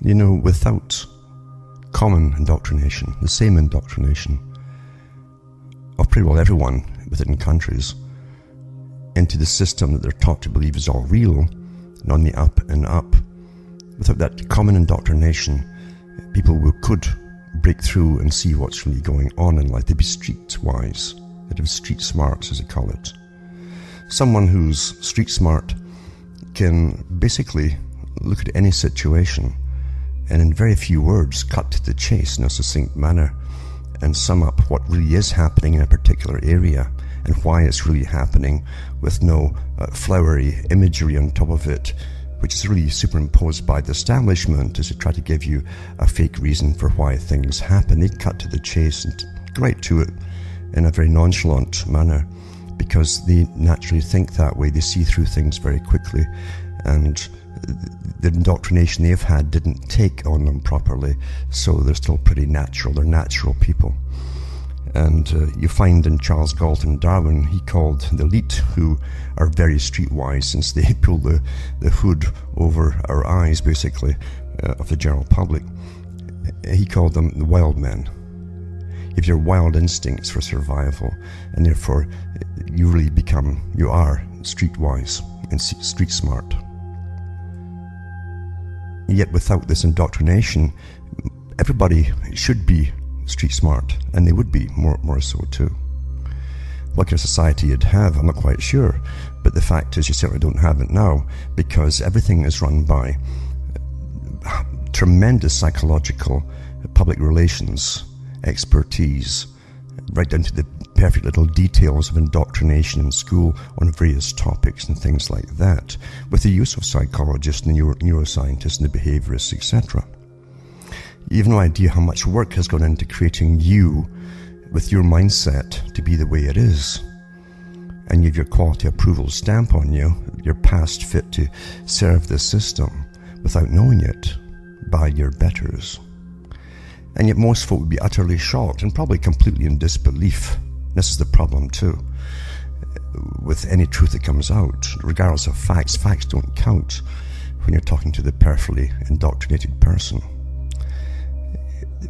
You know, without common indoctrination, the same indoctrination of pretty well everyone within countries into the system that they're taught to believe is all real and on the up and up, without that common indoctrination, people could break through and see what's really going on in life. They'd be street-wise. They'd have street smarts, as they call it. Someone who's street smart can basically look at any situation and in very few words cut to the chase in a succinct manner and sum up what really is happening in a particular area and why it's really happening, with no flowery imagery on top of it, which is really superimposed by the establishment as to try to give you a fake reason for why things happen. They cut to the chase and go right to it in a very nonchalant manner because they naturally think that way. They see through things very quickly, and the indoctrination they've had didn't take on them properly, so they're still pretty natural. They're natural people. And you find in Charles Galton Darwin, he called the elite, who are very streetwise since they pull the hood over our eyes, basically, of the general public. He called them the wild men. You have your wild instincts for survival, and therefore you are streetwise and street smart. Yet without this indoctrination, everybody should be street smart, and they would be more so too. What kind of society you'd have, I'm not quite sure, but the fact is you certainly don't have it now, because everything is run by tremendous psychological public relations expertise, right down to the perfect little details of indoctrination in school on various topics and things like that, with the use of psychologists and neuroscientists and the behaviorists, etc. You have no idea how much work has gone into creating you with your mindset to be the way it is. And you have your quality approval stamp on you, you're past fit to serve the system without knowing it by your betters. And yet most folk would be utterly shocked and probably completely in disbelief. This is the problem too. With any truth that comes out, regardless of facts, facts don't count when you're talking to the perfectly indoctrinated person.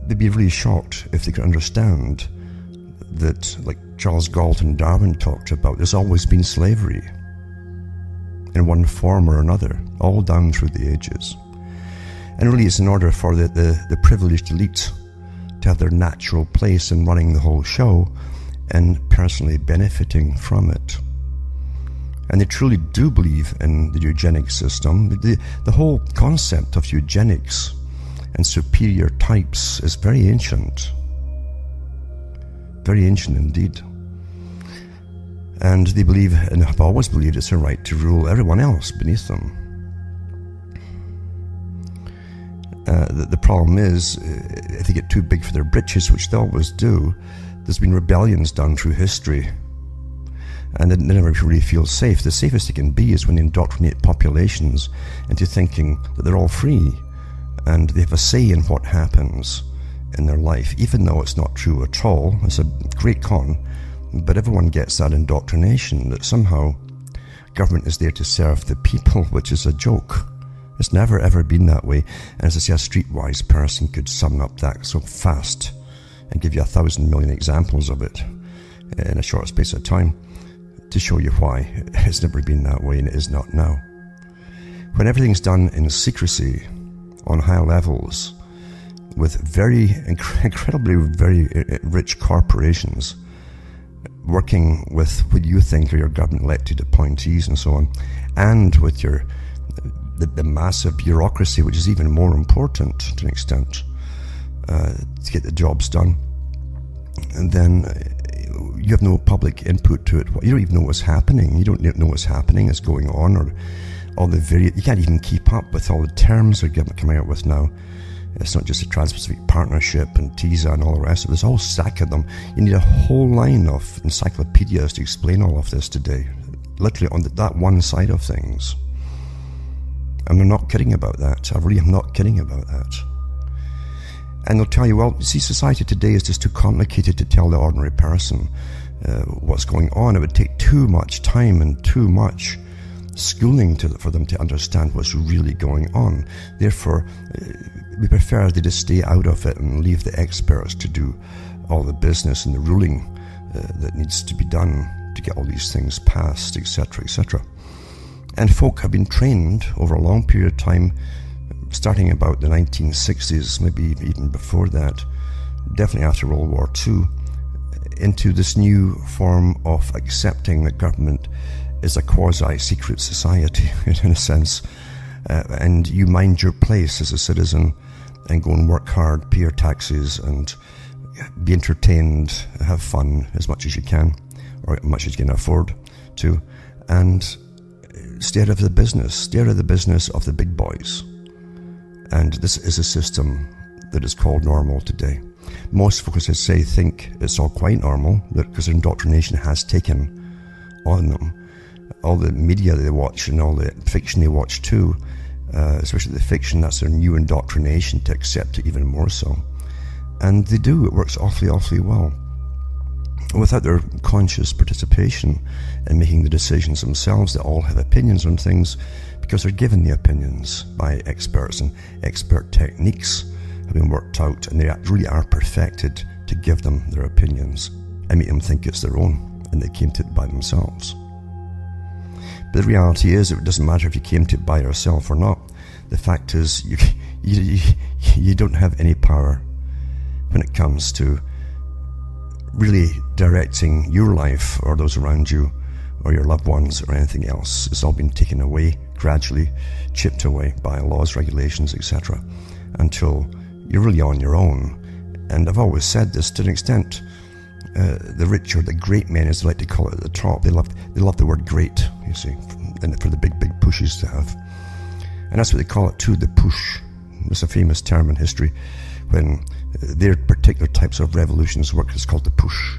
They'd be really shocked if they could understand that, like Charles Galton Darwin talked about, there's always been slavery in one form or another, all down through the ages. And really it's in order for the privileged elite to have their natural place in running the whole show and personally benefiting from it. And they truly do believe in the eugenics system. The whole concept of eugenics and superior types is very ancient. Very ancient indeed. And they believe, and have always believed, it's their right to rule everyone else beneath them. The problem is, if they get too big for their britches, which they always do, there's been rebellions done through history, and they never really feel safe. The safest they can be is when they indoctrinate populations into thinking that they're all free, and they have a say in what happens in their life, even though it's not true at all. It's a great con, but everyone gets that indoctrination that somehow government is there to serve the people, which is a joke. It's never ever been that way. And as I say, a streetwise person could sum up that so fast and give you 1,000 million examples of it in a short space of time to show you why it's never been that way and it is not now. When everything's done in secrecy on high levels with very incredibly very rich corporations working with what you think are your government elected appointees and so on, and with your the massive bureaucracy, which is even more important to an extent, to get the jobs done, and then you have no public input to it. You don't even know what's happening. You don't know what's happening, is going on, or all the you can't even keep up with all the terms they're coming out with now. It's not just the Trans-Pacific Partnership and TiSA and all the rest of it. There's a whole stack of them. You need a whole line of encyclopedias to explain all of this today, literally on that one side of things. And they're not kidding about that. I really am not kidding about that. And they'll tell you, well, see, society today is just too complicated to tell the ordinary person what's going on. It would take too much time and too much schooling for them to understand what's really going on. Therefore, we prefer they just stay out of it and leave the experts to do all the business and the ruling that needs to be done to get all these things passed, etc., etc. And folk have been trained over a long period of time, starting about the 1960s, maybe even before that, definitely after World War II, into this new form of accepting that government is a quasi-secret society, in a sense, and you mind your place as a citizen and go and work hard, pay your taxes, and be entertained, have fun as much as you can, or as much as you can afford to, and stay out of the business of the big boys. And this is a system that is called normal today. Most folk, as I say, think it's all quite normal, because their indoctrination has taken on them. All the media they watch and all the fiction they watch too, especially the fiction, that's their new indoctrination to accept it even more so. And they do, it works awfully, awfully well. Without their conscious participation in making the decisions themselves, they all have opinions on things because they're given the opinions by experts, and expert techniques have been worked out, and they really are perfected to give them their opinions and make them think it's their own, and they came to it by themselves. But the reality is, it doesn't matter if you came to it by yourself or not. The fact is, you don't have any power when it comes to really directing your life or those around you or your loved ones or anything else. It's all been taken away, gradually chipped away by laws, regulations, etc., until you're really on your own. And I've always said this, to an extent, the rich, or the great men, as they like to call it at the top, they love the word great, you see, and for the big pushes to have. And that's what they call it too, the push. It's a famous term in history. When their particular types of revolutions work, it's called the push.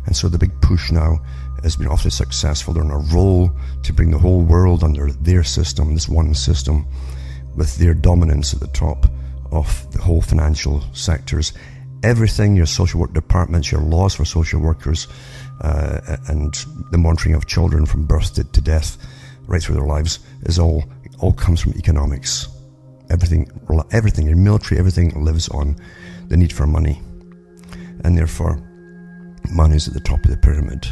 And so the big push now has been awfully successful. They're on a roll to bring the whole world under their system, this one system, with their dominance at the top of the whole financial sectors. Everything, your social work departments, your laws for social workers, and the monitoring of children from birth to death, right through their lives, is all comes from economics. Everything, your military, everything lives on the need for money. And therefore, money is at the top of the pyramid.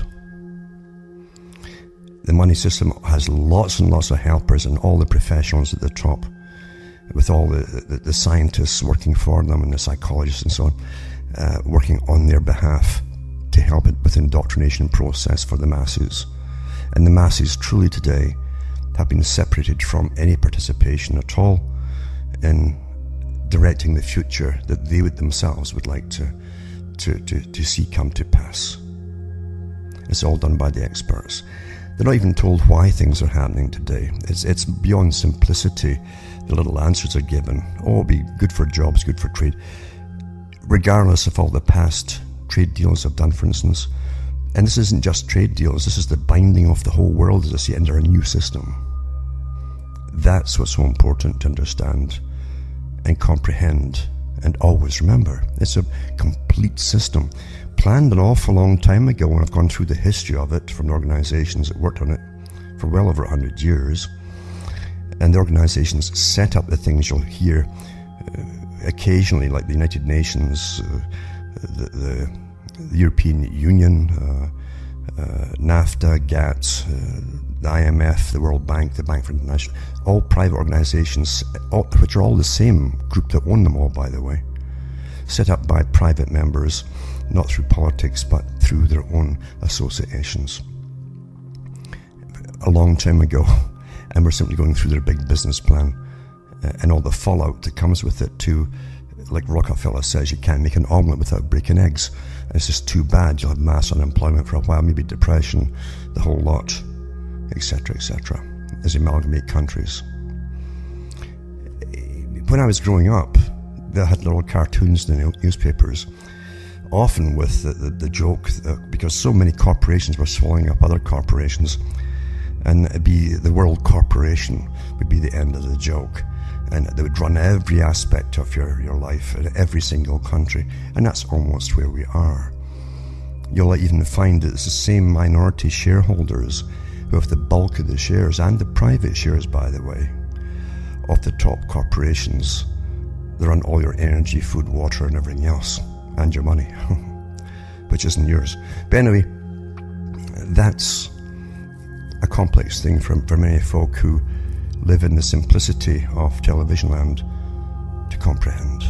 The money system has lots and lots of helpers and all the professionals at the top, with all the scientists working for them and the psychologists and so on, working on their behalf to help it with indoctrination process for the masses. And the masses truly today have been separated from any participation at all in directing the future that they themselves would like to see come to pass. It's all done by the experts. They're not even told why things are happening today. It's beyond simplicity. The little answers are given. Oh, it'll be good for jobs, good for trade, regardless of all the past trade deals have done, for instance. And this isn't just trade deals. This is the binding of the whole world as I see it under a new system. That's what's so important to understand and comprehend and always remember. It's a complete system, planned an awful long time ago, and I've gone through the history of it from the organizations that worked on it for well over 100 years. And the organizations set up the things you'll hear occasionally, like the United Nations, the European Union, NAFTA, GATT, the IMF, the World Bank, the Bank for International, all private organizations, which are all the same group that own them all, by the way, set up by private members, not through politics, but through their own associations. A long time ago, and we're simply going through their big business plan and all the fallout that comes with it too. Like Rockefeller says, you can't make an omelette without breaking eggs. And it's just too bad. You'll have mass unemployment for a while, maybe depression, the whole lot, etc., as you amalgamate countries. When I was growing up, they had little cartoons in the newspapers, often with the joke, because so many corporations were swallowing up other corporations, and it'd be the World Corporation would be the end of the joke. And they would run every aspect of your life in every single country. And that's almost where we are. You'll even find that it's the same minority shareholders who have the bulk of the shares, and the private shares, by the way, of the top corporations They run all your energy, food, water, and everything else, and your money, which isn't yours. But anyway, that's a complex thing for many folk who live in the simplicity of television land to comprehend.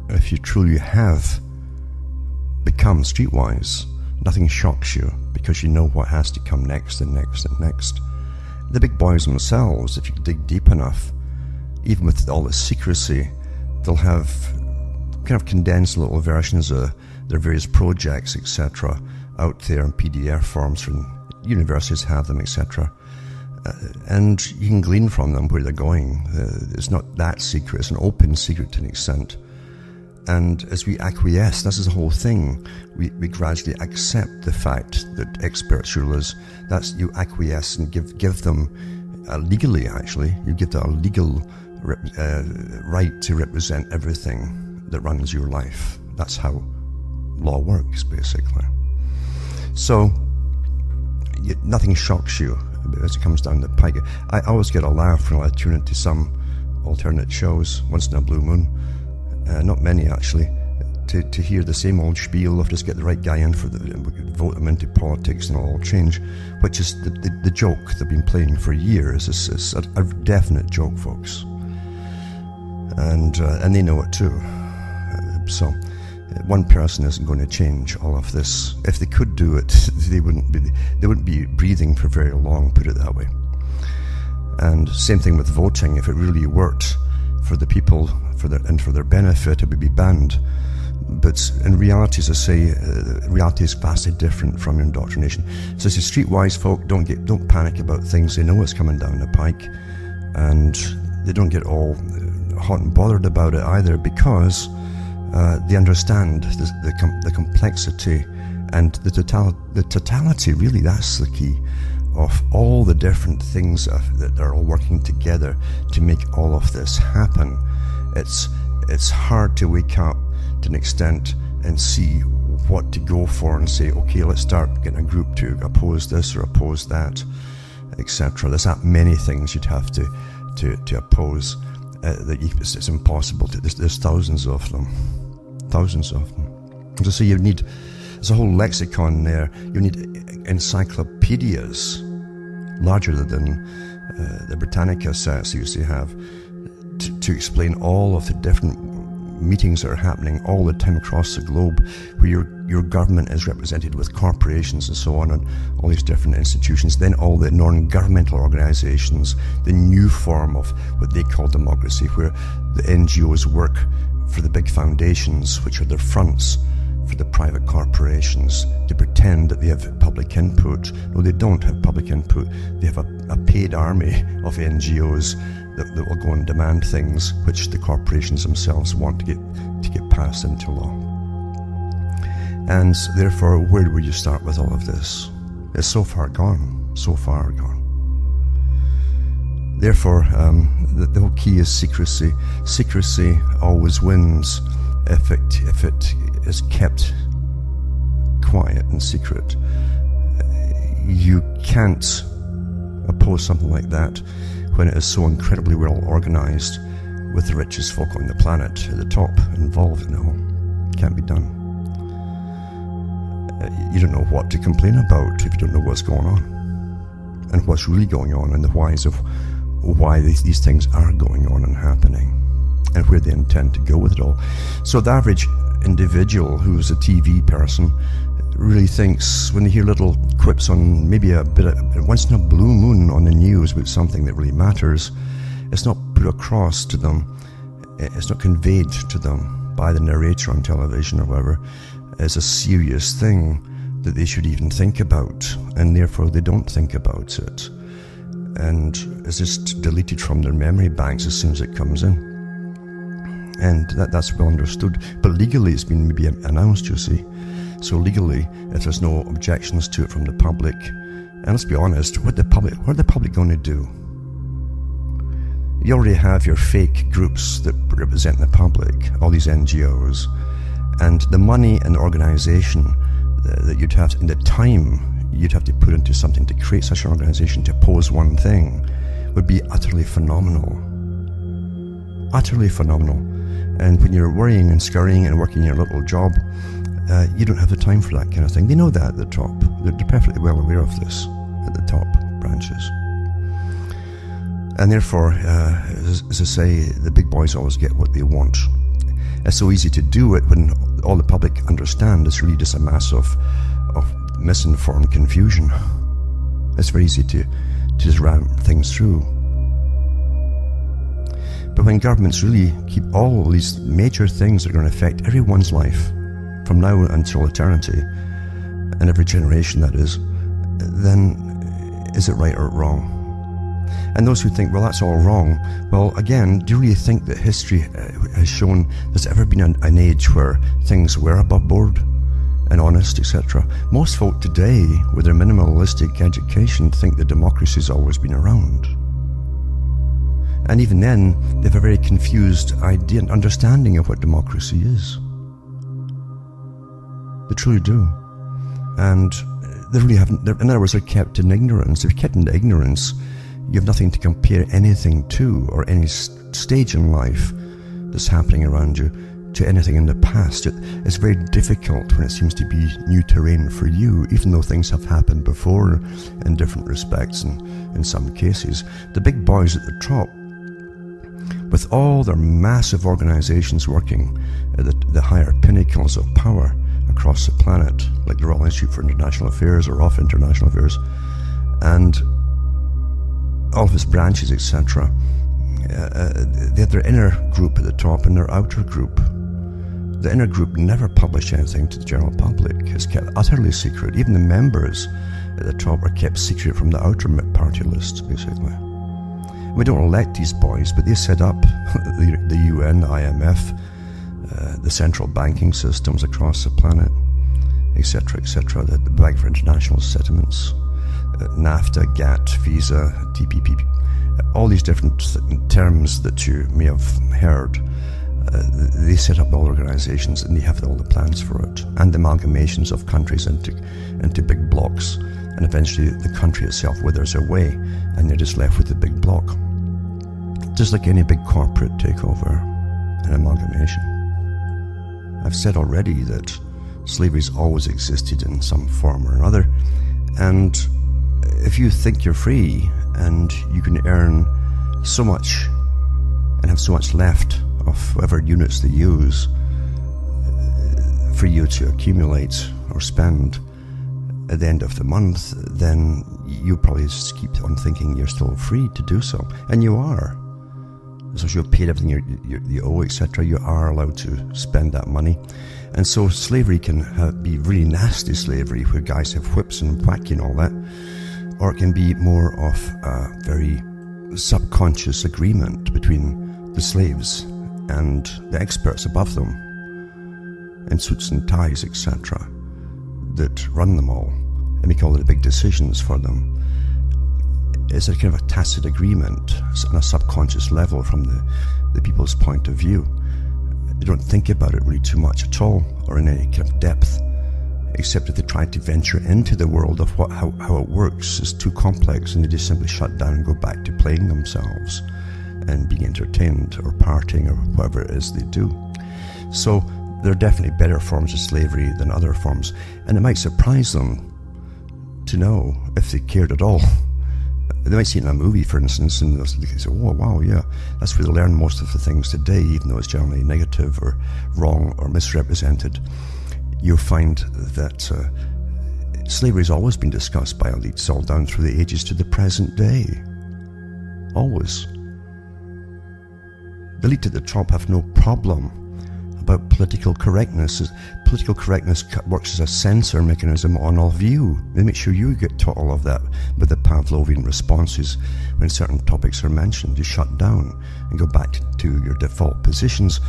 If you truly have become streetwise, nothing shocks you because you know what has to come next and next and next. The big boys themselves, if you dig deep enough, even with all the secrecy, they'll have kind of condensed little versions of their various projects, etc., out there in PDF forms, from universities have them, etc. And you can glean from them where they're going. It's not that secret, it's an open secret to an extent. And as we acquiesce, this is the whole thing, we gradually accept the fact that experts, rulers, that's, you acquiesce and give them, legally actually, you give them a legal right to represent everything that runs your life. That's how law works, basically. So, nothing shocks you as it comes down the pike. I always get a laugh when I tune into some alternate shows once in a blue moon. Not many actually, to hear the same old spiel of just get the right guy in vote them into politics and it'll all change, which is the joke they've been playing for years. It's a definite joke, folks, and they know it too. So one person isn't going to change all of this. If they could do it, they wouldn't be breathing for very long, put it that way. And same thing with voting. If it really worked for the people, for their benefit, it would be banned. But in reality, as I say, reality is vastly different from indoctrination. So as streetwise folk, don't panic about things. They know what's coming down the pike, and they don't get all hot and bothered about it either, because they understand the complexity and the totality. Really, that's the key of all the different things that are all working together to make all of this happen. It's hard to wake up to an extent and see what to go for and say, okay, let's start getting a group to oppose this or oppose that, etc. There's that many things you'd have to oppose that it's impossible to. There's thousands of them. So say there's a whole lexicon there. You need encyclopedias larger than the Britannica sets you used to have to explain all of the different meetings that are happening all the time across the globe, where your government is represented with corporations and so on, and all these different institutions, then all the non-governmental organizations, the new form of what they call democracy, where the NGOs work for the big foundations, which are the fronts for the private corporations, to pretend that they have public input. No, they don't have public input. They have a paid army of NGOs that will go and demand things which the corporations themselves want to get passed into law. And therefore, where would you start with all of this? It's so far gone, so far gone. Therefore, the whole key is secrecy. Secrecy always wins if it is kept quiet and secret. You can't oppose something like that when it is so incredibly well organized, with the richest folk on the planet at the top involved in it all. Can't be done. You don't know what to complain about if you don't know what's going on, and what's really going on, and the whys of why these things are going on and happening, and where they intend to go with it all. So the average individual who's a TV person really thinks, when they hear little quips on maybe a bit of, once in a blue moon on the news about something that really matters, it's not put across to them, it's not conveyed to them by the narrator on television or whatever, as a serious thing that they should even think about, and therefore they don't think about it, and it's just deleted from their memory banks as soon as it comes in. And that's well understood. But legally it's been maybe announced, you see. So legally, if there's no objections to it from the public, and let's be honest, what are the public going to do? You already have your fake groups that represent the public, all these NGOs, and the money and the organization that you'd have to, and the time you'd have to put into something to create such an organization to oppose one thing would be utterly phenomenal. Utterly phenomenal. And when you're worrying and scurrying and working your little job, you don't have the time for that kind of thing. They know that at the top. They're perfectly well aware of this at the top branches. And therefore, as I say, the big boys always get what they want. It's so easy to do it when all the public understand it's really just a mass of misinformed confusion. It's very easy to just ram things through. But when governments really keep all these major things that are going to affect everyone's life from now until eternity, and every generation that is, then is it right or wrong? And those who think, well, that's all wrong, well, again, do you really think that history has shown there's ever been an age where things were above board and honest, etc.? Most folk today, with their minimalistic education, think that democracy's always been around. And even then, they have a very confused idea and understanding of what democracy is. They truly do. And they really haven't, in other words, they're kept in ignorance. If you're kept in ignorance, you have nothing to compare anything to, or any stage in life that's happening around you, to anything in the past. It's very difficult when it seems to be new terrain for you, even though things have happened before in different respects and in some cases. The big boys at the top, with all their massive organizations working at the higher pinnacles of power across the planet, like the Royal Institute for International Affairs or of International Affairs, and all of its branches, etc. They have their inner group at the top and their outer group. The inner group never publish anything to the general public. It's kept utterly secret. Even the members at the top are kept secret from the outer party list, basically. We don't elect these boys, but they set up the UN, the IMF, the central banking systems across the planet, etc., etc., the Bank for International Settlements, NAFTA, GATT, Visa, TPP, all these different terms that you may have heard. They set up all organizations and they have all the plans for it, and amalgamations of countries into big blocks, and eventually the country itself withers away and you're just left with the big block. Just like any big corporate takeover and amalgamation. I've said already that slavery's always existed in some form or another, and if you think you're free and you can earn so much and have so much left of whatever units they use for you to accumulate or spend at the end of the month, then you probably just keep on thinking you're still free to do so. And you are. As long as you've paid everything you owe, etc., you are allowed to spend that money. And so slavery can be really nasty slavery, where guys have whips and whack and all that, or it can be more of a very subconscious agreement between the slaves and the experts above them, in suits and ties, etc., that run them all and make all the big decisions for them. It's a kind of a tacit agreement on a subconscious level from the people's point of view. They don't think about it really too much at all, or in any kind of depth, except that they try to venture into the world of how it works. It's too complex, and they just simply shut down and go back to playing themselves and being entertained or partying or whatever it is they do. So there are definitely better forms of slavery than other forms, and it might surprise them to know, if they cared at all. They might see it in a movie, for instance, and they say, oh, wow, yeah, that's where they learn most of the things today, even though it's generally negative or wrong or misrepresented. You'll find that slavery has always been discussed by elites all down through the ages to the present day. Always. The elite at the top have no problem about political correctness. Political correctness works as a censor mechanism on all of you. They make sure you get taught all of that with the Pavlovian responses when certain topics are mentioned. You shut down and go back to your default positions.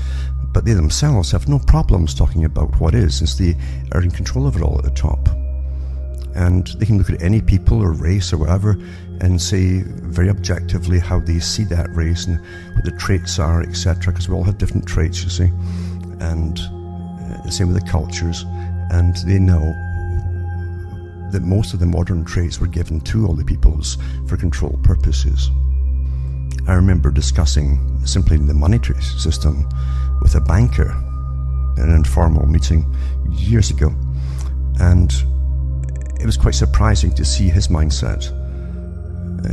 But they themselves have no problems talking about what is, since they are in control of it all at the top. And they can look at any people or race or whatever and say very objectively how they see that race and what the traits are, etc., because we all have different traits, you see. And the same with the cultures, and they know that most of the modern traits were given to all the peoples for control purposes. I remember discussing simply the monetary system with a banker in an informal meeting years ago, and it was quite surprising to see his mindset.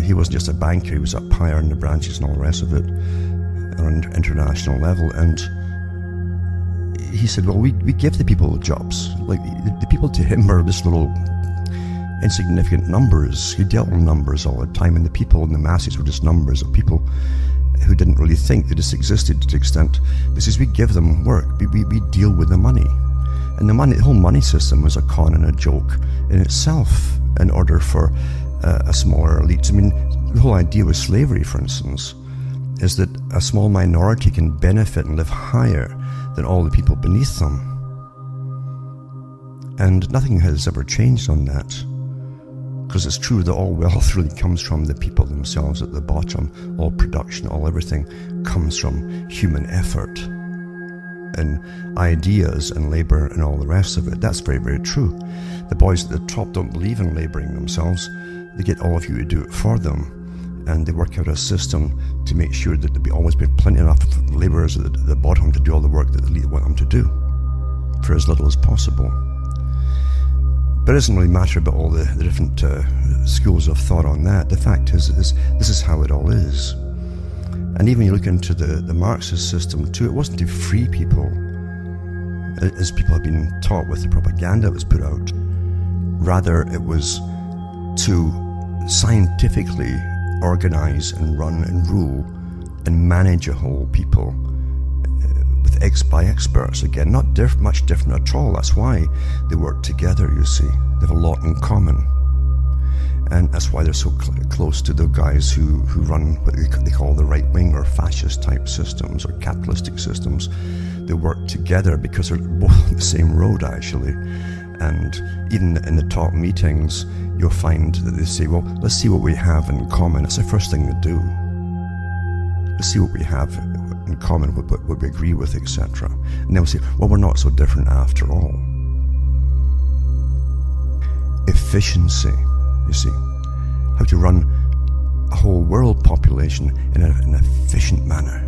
He wasn't just a banker, he was up higher in the branches and all the rest of it on an international level, and he said, well, we give the people jobs. Like, the people to him are this little insignificant numbers. He dealt with numbers all the time, and the people and the masses were just numbers of people who didn't really think. They just existed to the extent. This is, we give them work, we deal with the money. And the whole money system was a con and a joke in itself in order for a smaller elite. I mean, the whole idea with slavery, for instance, is that a small minority can benefit and live higher than all the people beneath them. And nothing has ever changed on that. Because it's true that all wealth really comes from the people themselves at the bottom. All production, all everything comes from human effort and ideas and labor and all the rest of it. That's very, very true. The boys at the top don't believe in laboring themselves. They get all of you to do it for them. And they work out a system to make sure that there'll always be plenty enough laborers at the bottom to do all the work that the elite want them to do for as little as possible. But it doesn't really matter about all the different schools of thought on that. The fact is this is how it all is. And even you look into the Marxist system too, it wasn't to free people, as people have been taught with the propaganda that was put out. Rather, it was to scientifically organize and run and rule and manage a whole people by experts. Again, not much different at all. That's why they work together, you see. They have a lot in common. And that's why they're so close to the guys who run what they call the right-wing or fascist-type systems or capitalistic systems. They work together because they're both on the same road, actually. And even in the top meetings, you'll find that they say, well, let's see what we have in common. It's the first thing they do. Let's see what we have in common, what we agree with, etc. And they'll say, well, we're not so different after all. Efficiency, you see. How to run a whole world population in an efficient manner.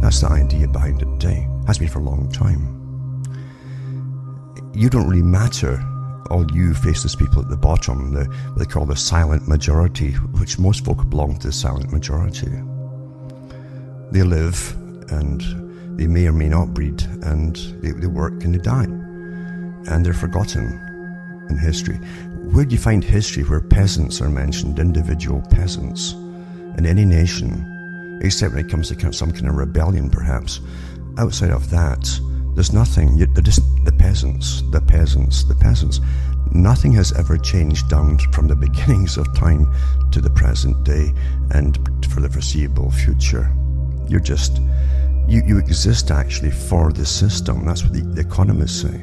That's the idea behind it today. Has been for a long time. You don't really matter. All you faceless people at the bottom, what they call the silent majority, which most folk belong to the silent majority. They live, and they may or may not breed, and they work and they die. And they're forgotten in history. Where do you find history where peasants are mentioned, individual peasants, in any nation, except when it comes to some kind of rebellion, perhaps? Outside of that, there's nothing. They're just the peasants, the peasants, the peasants. Nothing has ever changed down from the beginnings of time to the present day and for the foreseeable future. You're just, you exist actually for the system. That's what the economists say.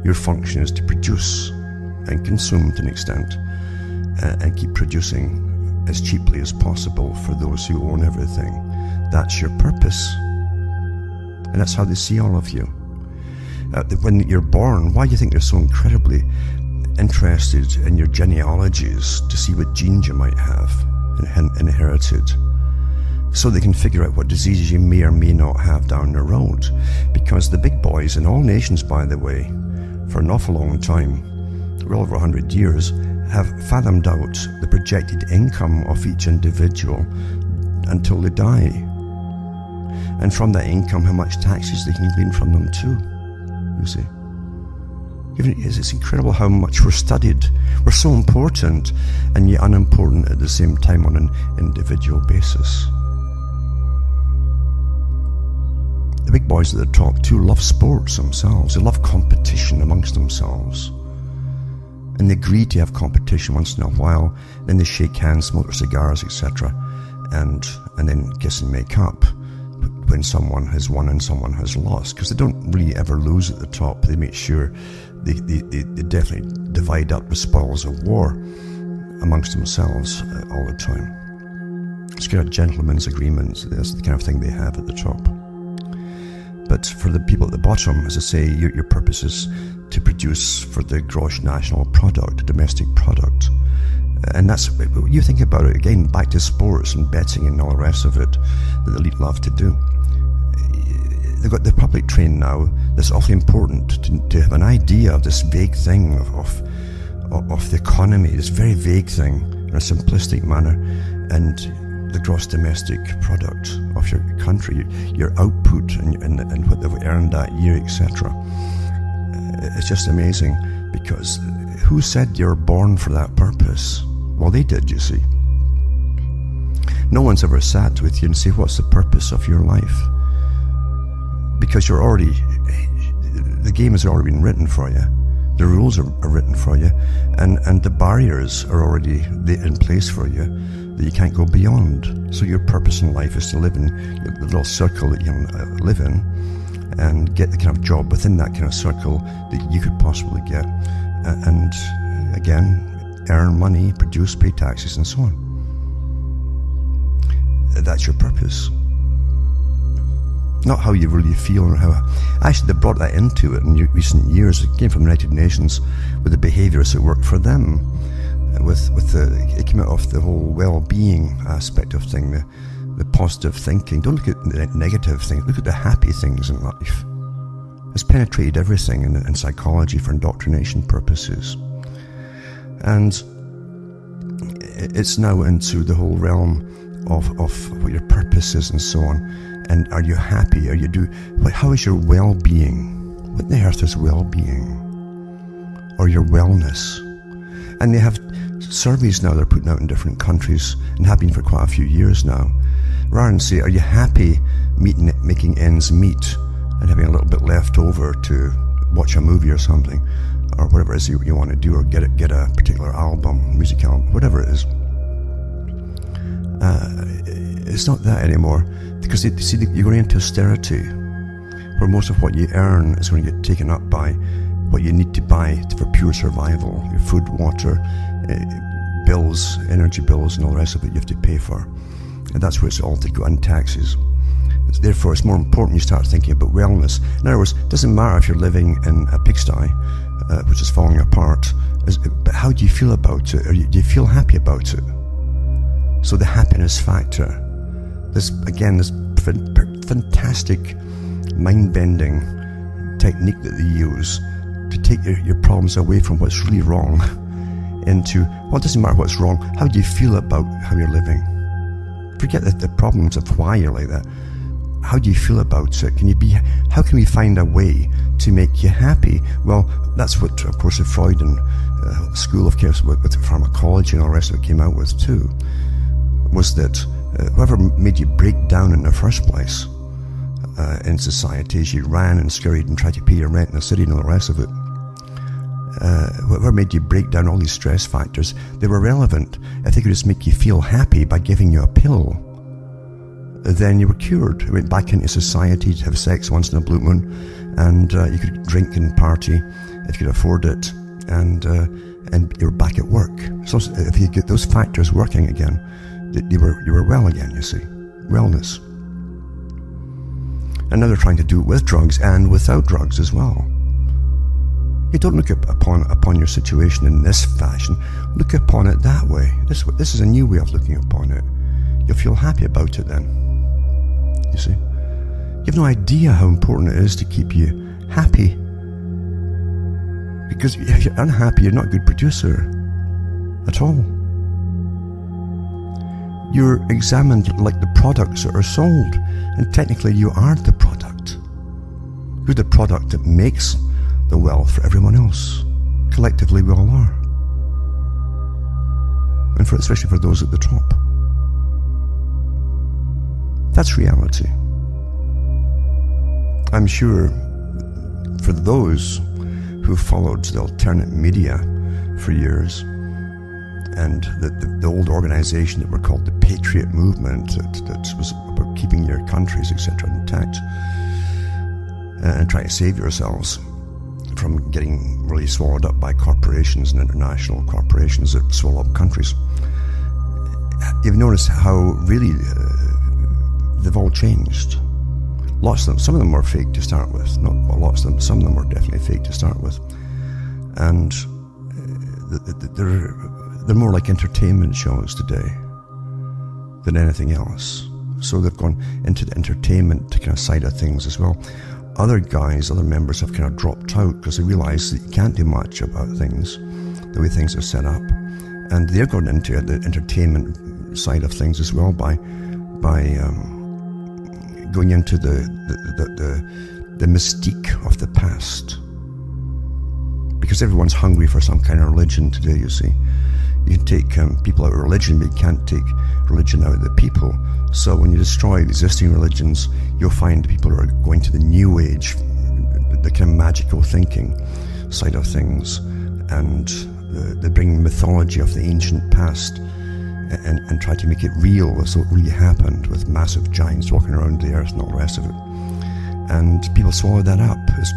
Your function is to produce and consume to an extent and keep producing as cheaply as possible for those who own everything. That's your purpose. And that's how they see all of you. When you're born, why do you think they're so incredibly interested in your genealogies to see what genes you might have inherited? So they can figure out what diseases you may or may not have down the road. Because the big boys in all nations, by the way, for an awful long time, well over 100 years, have fathomed out the projected income of each individual until they die. And from that income, how much taxes they can glean from them too, you see. It's incredible how much we're studied. We're so important, and yet unimportant at the same time on an individual basis. The big boys at the top too love sports themselves. They love competition amongst themselves. And they agree to have competition once in a while. Then they shake hands, smoke their cigars, etc. And then kiss and make up when someone has won and someone has lost. Because they don't really ever lose at the top. They make sure they definitely divide up the spoils of war amongst themselves all the time. It's kind of gentlemen's agreements. That's the kind of thing they have at the top. But for the people at the bottom, as I say, your purpose is to produce for the gross national product, domestic product, And that's, you think about it again, back to sports and betting and all the rest of it that the elite love to do. They've got the public trained now. That's awfully important to have an idea of this vague thing of the economy, this very vague thing in a simplistic manner, and the gross domestic product of your country, your output and what they've earned that year, etc. It's just amazing, because who said you're born for that purpose? Well, they did, you see. No one's ever sat with you and say, what's the purpose of your life? Because you're already, the game has already been written for you. The rules are written for you, and the barriers are already in place for you that you can't go beyond. So your purpose in life is to live in the little circle that you can live in, and get the kind of job within that kind of circle that you could possibly get, and again, earn money, produce, pay taxes, and so on. That's your purpose. Not how you really feel, or how. Actually, they brought that into it in recent years. It came from the United Nations with the behaviours that worked for them. It came out of the whole well-being aspect of thing, the positive thinking. Don't look at the negative things. Look at the happy things in life. It's penetrated everything in psychology for indoctrination purposes, and it's now into the whole realm of what your purpose is and so on. And are you happy? How is your well-being? What on the earth is well-being? Or your wellness? And they have surveys now they're putting out in different countries, and have been for quite a few years now. Rather than say, are you happy making ends meet and having a little bit left over to watch a movie or something, or whatever it is you want to do, or get a particular album, music album, whatever it is. It's not that anymore, because you're going into austerity, where most of what you earn is going to get taken up by what you need to buy for pure survival. Your food, water, bills, energy bills, and all the rest of it you have to pay for. And that's where it's all to go, and taxes. Therefore, it's more important you start thinking about wellness. In other words, it doesn't matter if you're living in a pigsty, which is falling apart, but how do you feel about it? Do you feel happy about it? So the happiness factor, this fantastic mind-bending technique that they use to take your problems away from what's really wrong into, well, it doesn't matter what's wrong, how do you feel about how you're living? Forget the problems of why you're like that. How do you feel about it? How can we find a way to make you happy? Well, that's what, of course, the Freudian school of care with pharmacology and all the rest of it came out with too, was that whoever made you break down in the first place in society, as you ran and scurried and tried to pay your rent in the city and all the rest of it, whoever made you break down all these stress factors, they were relevant. If they could just make you feel happy by giving you a pill, then you were cured. You went back into society to have sex once in a blue moon, and you could drink and party if you could afford it, and you're back at work. So if you get those factors working again, you were well again, you see. Wellness. And now they're trying to do it with drugs and without drugs as well. You don't look upon your situation in this fashion. Look upon it that way. This is a new way of looking upon it. You'll feel happy about it then. You see? You have no idea how important it is to keep you happy. Because if you're unhappy, you're not a good producer at all. You're examined like the products that are sold, and technically you are the product. You're the product that makes the wealth for everyone else. Collectively we all are. And especially for those at the top. That's reality. I'm sure for those who followed the alternate media for years, and the old organization that were called the Patriot Movement, that was about keeping your countries, etc., intact, and trying to save yourselves from getting really swallowed up by corporations and international corporations that swallow up countries. You've noticed how really they've all changed. Lots of them, some of them were fake to start with. Not well, lots of them, some of them were definitely fake to start with. And they're more like entertainment shows today than anything else. So they've gone into the entertainment kind of side of things as well. Other guys, other members have kind of dropped out because they realize that you can't do much about things, the way things are set up. And they're going into the entertainment side of things as well by going into the mystique of the past. Because everyone's hungry for some kind of religion today, you see. You can take people out of religion, but you can't take religion out of the people. So when you destroy existing religions, you'll find people are going to the new age, the kind of magical thinking side of things, and they bring mythology of the ancient past and try to make it real as though it really happened, with massive giants walking around the earth and all the rest of it. And people swallow that up. It's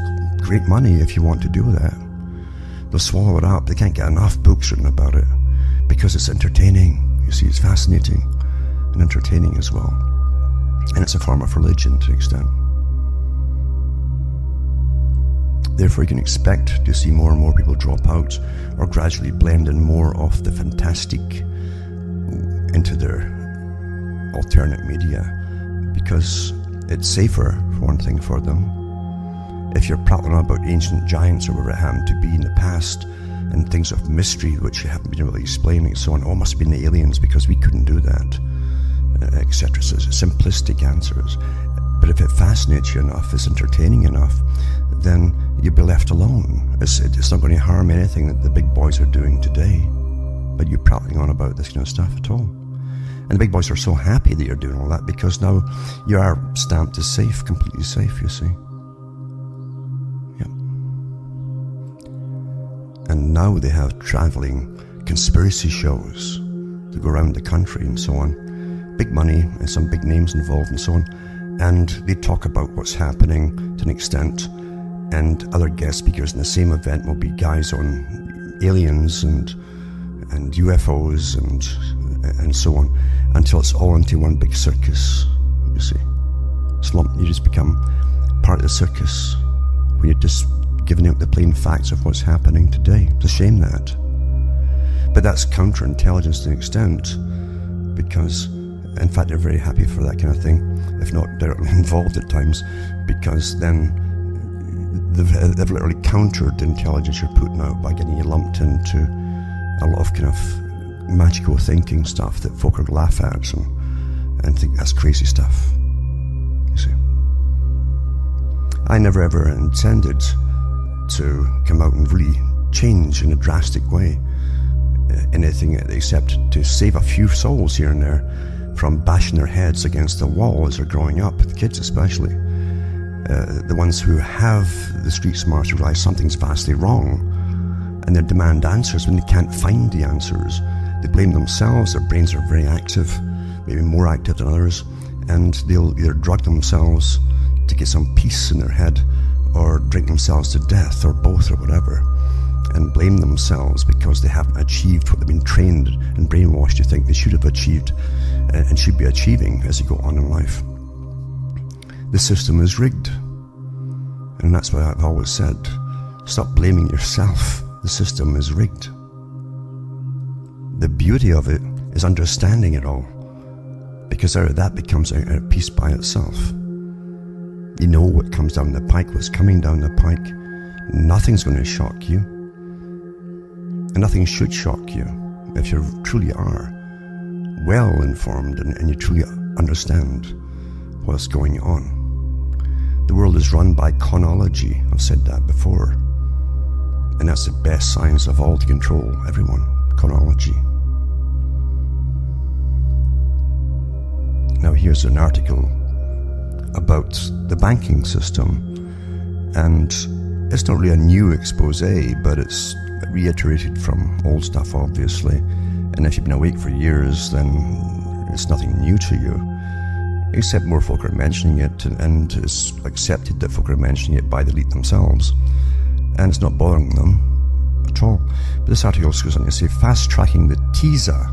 great money if you want to do that. They'll swallow it up. They can't get enough books written about it because it's entertaining. You see, it's fascinating and entertaining as well. And it's a form of religion to an extent. Therefore, you can expect to see more and more people drop out or gradually blend in more of the fantastic into their alternate media, because it's safer, for one thing, for them. If you're prattling on about ancient giants or whatever it happened to be in the past, and things of mystery which you haven't been able to explain and so on, oh, it must have been the aliens because we couldn't do that, etc. So it's simplistic answers. But if it fascinates you enough, it's entertaining enough, then you'll be left alone. It's not going to harm anything that the big boys are doing today, but you're prattling on about this kind of stuff at all. And the big boys are so happy that you're doing all that, because now you are stamped as safe, completely safe, you see. Yep. And now they have traveling conspiracy shows that go around the country and so on. Big money and some big names involved and so on. And they talk about what's happening to an extent. And other guest speakers in the same event will be guys on aliens and UFOs and so on, until it's all into one big circus, you see. You just become part of the circus when you're just giving out the plain facts of what's happening today. It's a shame that. But that's counterintelligence to an extent, because, in fact, they're very happy for that kind of thing, if not directly involved at times, because then they've literally countered the intelligence you're putting out by getting you lumped into a lot of kind of magical thinking stuff that folk are laugh at and think that's crazy stuff, you see. I never ever intended to come out and really change in a drastic way anything except to save a few souls here and there from bashing their heads against the wall as they're growing up, the kids especially. The ones who have the street smarts realize something's vastly wrong, and they demand answers when they can't find the answers. They blame themselves. Their brains are very active, maybe more active than others, and they'll either drug themselves to get some peace in their head, or drink themselves to death, or both, or whatever, and blame themselves because they haven't achieved what they've been trained and brainwashed to think they should have achieved and should be achieving as they go on in life. The system is rigged, and that's why I've always said, stop blaming yourself. The system is rigged. The beauty of it is understanding it all, because out of that becomes a piece by itself. You know what comes down the pike, what's coming down the pike. Nothing's going to shock you, and nothing should shock you if you truly are well informed and you truly understand what's going on. The world is run by chronology. I've said that before. And that's the best science of all to control everyone. Chronology. Now here's an article about the banking system. And it's not really a new expose, but it's reiterated from old stuff, obviously. And if you've been awake for years, then it's nothing new to you. Except more folk are mentioning it, and it's accepted that folk are mentioning it by the elite themselves, and it's not bothering them at all. But this article goes on to say, fast-tracking the TiSA,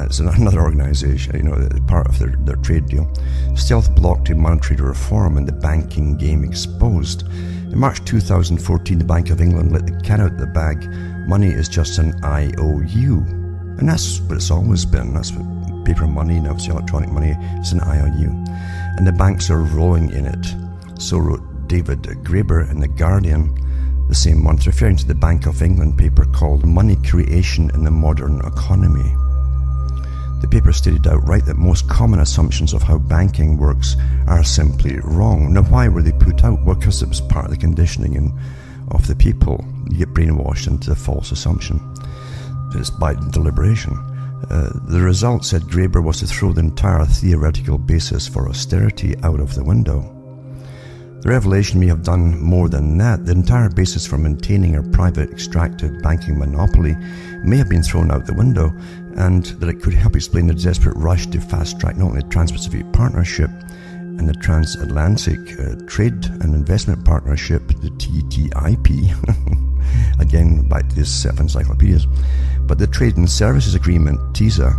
it's another organisation, part of their trade deal. Stealth block to monetary reform and the banking game exposed. In March 2014, the Bank of England let the cat out of the bag. Money is just an I.O.U. And that's what it's always been. That's what paper money, now it's electronic money, it's an I.O.U. And the banks are rolling in it. So wrote David Graeber in The Guardian the same month, referring to the Bank of England paper called Money Creation in the Modern Economy. The paper stated outright that most common assumptions of how banking works are simply wrong. Now, why were they put out? Well, because it was part of the conditioning of the people. You get brainwashed into the false assumption. It's by deliberation. The result, said Graeber, was to throw the entire theoretical basis for austerity out of the window. The revelation may have done more than that. The entire basis for maintaining a private extractive banking monopoly may have been thrown out the window, and that it could help explain the desperate rush to fast-track not only the Trans-Pacific Partnership and the Transatlantic Trade and Investment Partnership, the TTIP, again back to this set of encyclopedias, but the Trade and Services Agreement, TiSA,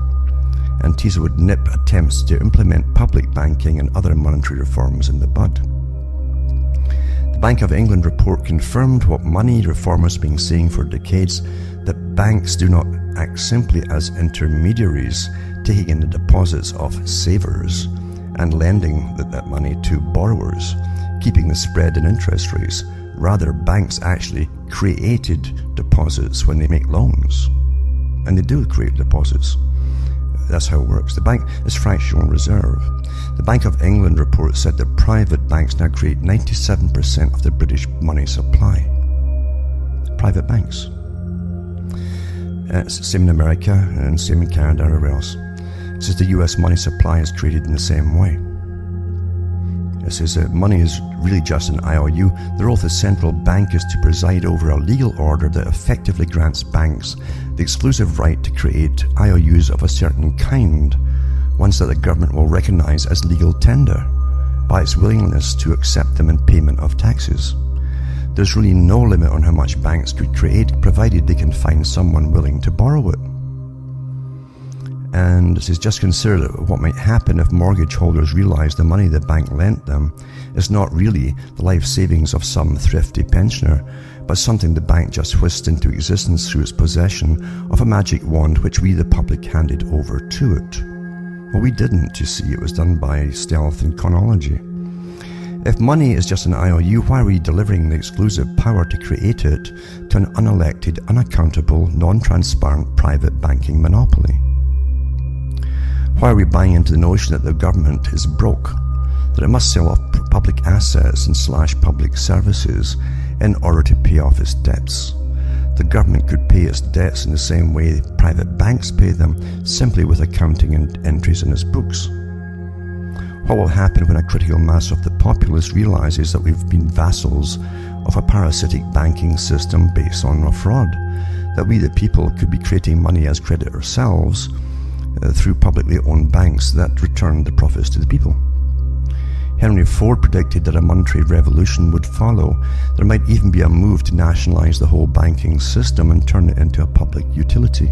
and TiSA would nip attempts to implement public banking and other monetary reforms in the bud. The Bank of England report confirmed what money reformers have been saying for decades, that banks do not act simply as intermediaries, taking in the deposits of savers and lending that money to borrowers, keeping the spread in interest rates. Rather, banks actually created deposits when they make loans. And they do create deposits. That's how it works. The bank is fractional reserve. The Bank of England report said that private banks now create 97% of the British money supply. Private banks. It's the same in America and same in Canada and everywhere else. It says the US money supply is created in the same way. It says that money is really just an I.O.U. The role of the central bank is to preside over a legal order that effectively grants banks the exclusive right to create I.O.Us of a certain kind, ones that the government will recognize as legal tender by its willingness to accept them in payment of taxes. There's really no limit on how much banks could create, provided they can find someone willing to borrow it. And this is just consider what might happen if mortgage holders realize the money the bank lent them is not really the life savings of some thrifty pensioner, but something the bank just whisked into existence through its possession of a magic wand which we the public handed over to it. Well, we didn't, you see. It was done by stealth and chronology. If money is just an I.O.U., why are we delivering the exclusive power to create it to an unelected, unaccountable, non-transparent private banking monopoly? Why are we buying into the notion that the government is broke, that it must sell off public assets and slash public services in order to pay off its debts? The government could pay its debts in the same way private banks pay them, simply with accounting and entries in its books. What will happen when a critical mass of the populace realizes that we've been vassals of a parasitic banking system based on a fraud, that we the people could be creating money as credit ourselves through publicly owned banks that return the profits to the people? Henry Ford predicted that a monetary revolution would follow. There might even be a move to nationalize the whole banking system and turn it into a public utility.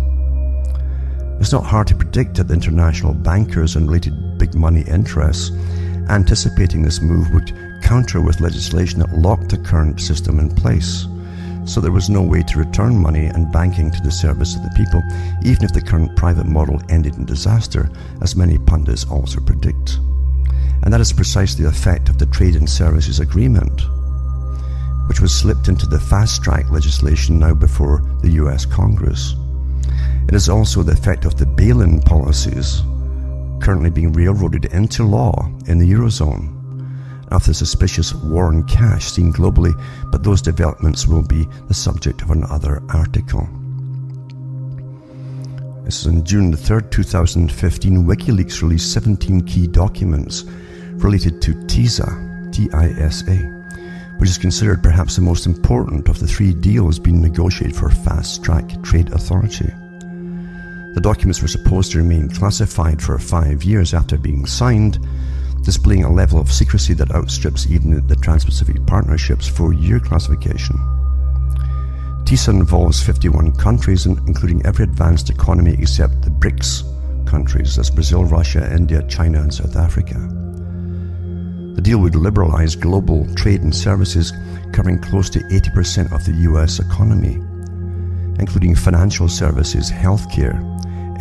It's not hard to predict that the international bankers and related big money interests, anticipating this move, would counter with legislation that locked the current system in place, so there was no way to return money and banking to the service of the people, even if the current private model ended in disaster, as many pundits also predict. And that is precisely the effect of the Trade and Services Agreement, which was slipped into the fast-track legislation now before the US Congress. It is also the effect of the bail-in policies currently being railroaded into law in the Eurozone, of the suspicious war on cash seen globally, but those developments will be the subject of another article. This is on June the 3rd, 2015, WikiLeaks released 17 key documents related to TiSA, T-I-S-A, which is considered perhaps the most important of the 3 deals being negotiated for fast-track trade authority. The documents were supposed to remain classified for 5 years after being signed, displaying a level of secrecy that outstrips even the Trans-Pacific Partnership's 4-year classification. TiSA involves 51 countries, including every advanced economy except the BRICS countries, that's Brazil, Russia, India, China, and South Africa. The deal would liberalize global trade and services, covering close to 80% of the US economy, including financial services, healthcare,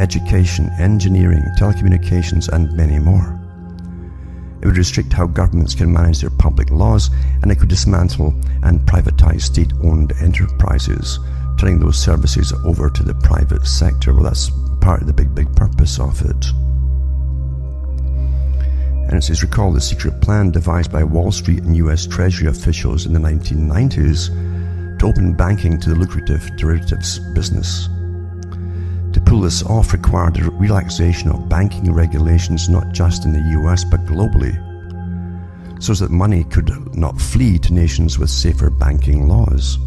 education, engineering, telecommunications, and many more. It would restrict how governments can manage their public laws, and it could dismantle and privatize state-owned enterprises, turning those services over to the private sector. Well, that's part of the big purpose of it. And it says, recall the secret plan devised by Wall Street and US Treasury officials in the 1990s to open banking to the lucrative derivatives business. To pull this off required a relaxation of banking regulations not just in the US but globally, so that money could not flee to nations with safer banking laws.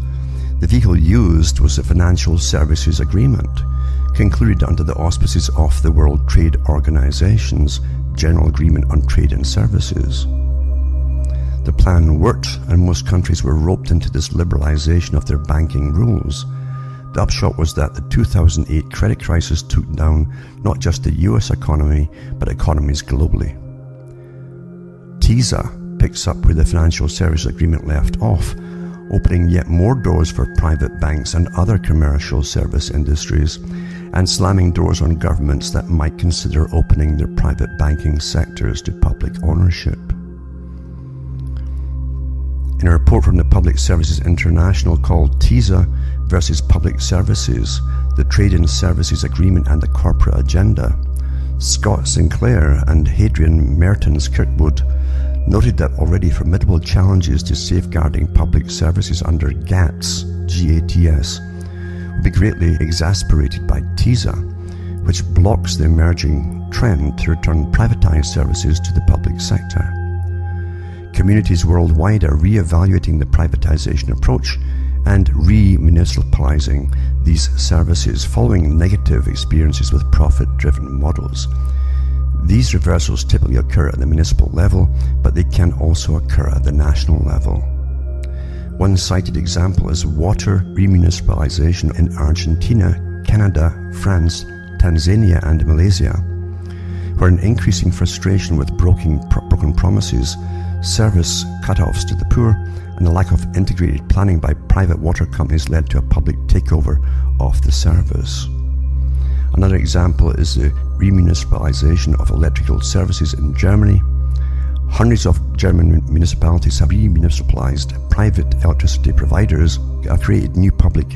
The vehicle used was the Financial Services Agreement, concluded under the auspices of the World Trade Organization's General Agreement on Trade and Services. The plan worked, and most countries were roped into this liberalization of their banking rules. The upshot was that the 2008 credit crisis took down not just the US economy, but economies globally. TiSA picks up where the Financial Services Agreement left off, opening yet more doors for private banks and other commercial service industries, and slamming doors on governments that might consider opening their private banking sectors to public ownership. In a report from the Public Services International called TiSA versus Public Services, the Trade and Services Agreement and the Corporate Agenda, Scott Sinclair and Hadrian Mertens Kirkwood noted that already formidable challenges to safeguarding public services under GATS, G-A-T-S, will be greatly exasperated by TiSA, which blocks the emerging trend to return privatized services to the public sector. Communities worldwide are re-evaluating the privatization approach and remunicipalizing these services following negative experiences with profit-driven models. These reversals typically occur at the municipal level, but they can also occur at the national level. One cited example is water remunicipalization in Argentina, Canada, France, Tanzania, and Malaysia, where an increasing frustration with broken promises, service cut-offs to the poor, and the lack of integrated planning by private water companies led to a public takeover of the service. Another example is the remunicipalization of electrical services in Germany. Hundreds of German municipalities have remunicipalized private electricity providers, have created new public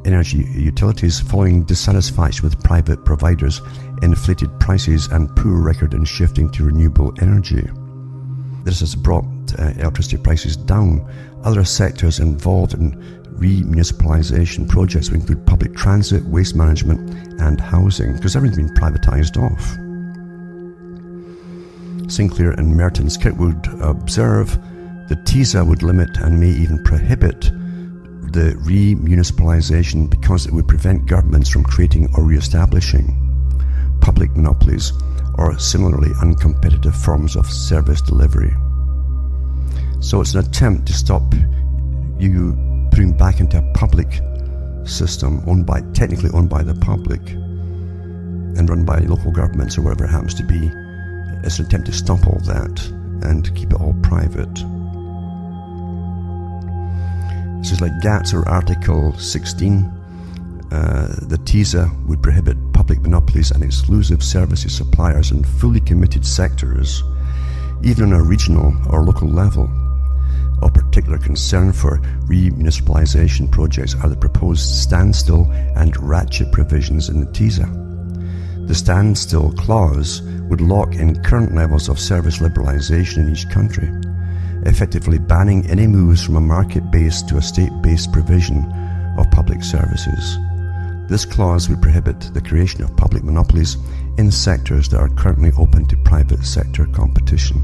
energy utilities following dissatisfaction with private providers, inflated prices, and poor record in shifting to renewable energy. This has brought electricity prices down. Other sectors involved in remunicipalization projects will include public transit, waste management, and housing, because everything's been privatized off. Sinclair and Mertens Kirkwood observe that TiSA would limit and may even prohibit the remunicipalization because it would prevent governments from creating or re-establishing public monopolies or similarly uncompetitive forms of service delivery. So it's an attempt to stop you putting back into a public system technically owned by the public and run by local governments or whatever it happens to be. It's an attempt to stop all that and keep it all private. This is like GATS or Article 16. The TiSA would prohibit public monopolies and exclusive services suppliers in fully committed sectors, even on a regional or local level. Of particular concern for remunicipalization projects are the proposed standstill and ratchet provisions in the TiSA. The standstill clause would lock in current levels of service liberalization in each country, effectively banning any moves from a market-based to a state-based provision of public services. This clause would prohibit the creation of public monopolies in sectors that are currently open to private sector competition.